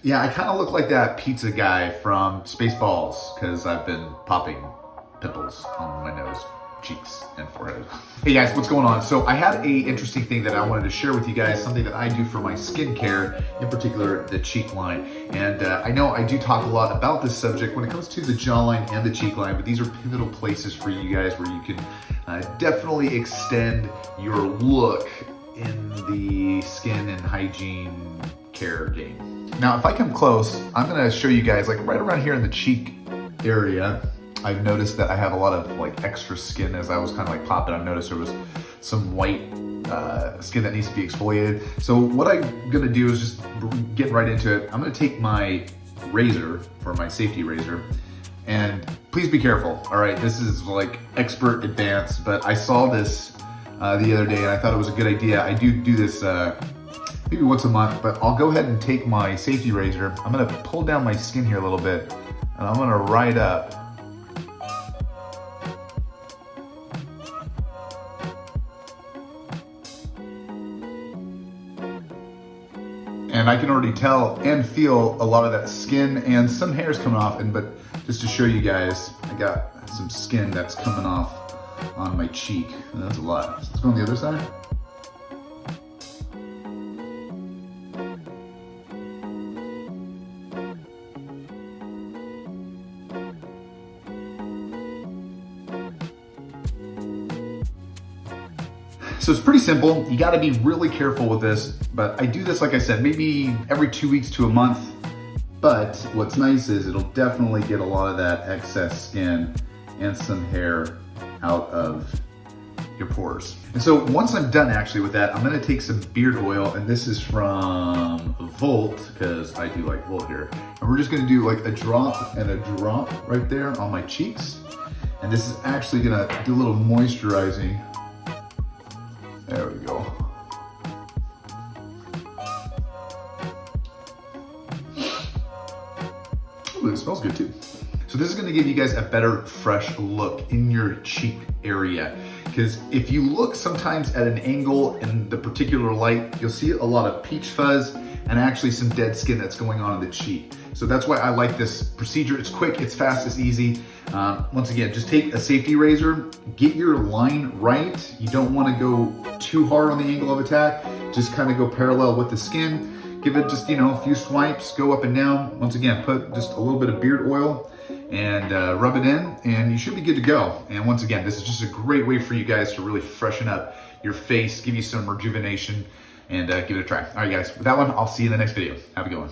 Yeah, I kind of look like that pizza guy from Spaceballs because I've been popping pimples on my nose, cheeks, and forehead. Hey guys, what's going on? So I had a interesting thing that I wanted to share with you guys, something that I do for my skincare, in particular the cheek line. And I know I do talk a lot about this subject when it comes to the jawline and the cheek line, but these are pivotal places for you guys where you can definitely extend your look in the skin and hygiene care game. Now, if I come close, I'm gonna show you guys, like right around here in the cheek area, I've noticed that I have a lot of like extra skin as I was kind of like popping. I've noticed there was some white skin that needs to be exfoliated. So what I'm gonna do is just get right into it. I'm gonna take my razor, for my safety razor, and please be careful, all right? This is like expert advanced, but I saw this the other day and I thought it was a good idea. I do this maybe once a month, but I'll go ahead and take my safety razor. I'm gonna pull down my skin here a little bit, and I'm gonna right up. And I can already tell and feel a lot of that skin and some hairs coming off. But just to show you guys, I got some skin that's coming off on my cheek. And that's a lot. So let's go on the other side. So it's pretty simple. You gotta be really careful with this, but I do this, like I said, maybe every 2 weeks to a month. But what's nice is it'll definitely get a lot of that excess skin and some hair out of your pores. And so once I'm done actually with that, I'm gonna take some beard oil, and this is from Volt, because I do like Volt here. And we're just gonna do like a drop and a drop right there on my cheeks. And this is actually gonna do a little moisturizing. There we go. Ooh, it smells good too. So this is gonna give you guys a better, fresh look in your cheek area. Because if you look sometimes at an angle in the particular light, you'll see a lot of peach fuzz and actually some dead skin that's going on in the cheek. So that's why I like this procedure. It's quick, it's fast, it's easy. Once again, just take a safety razor, get your line right. You don't wanna go too hard on the angle of attack. Just kind of go parallel with the skin. Give it just, a few swipes, go up and down. Once again, put just a little bit of beard oil and rub it in, and you should be good to go. And once again, this is just a great way for you guys to really freshen up your face, give you some rejuvenation, and give it a try. All right, guys, with that one, I'll see you in the next video. Have a good one.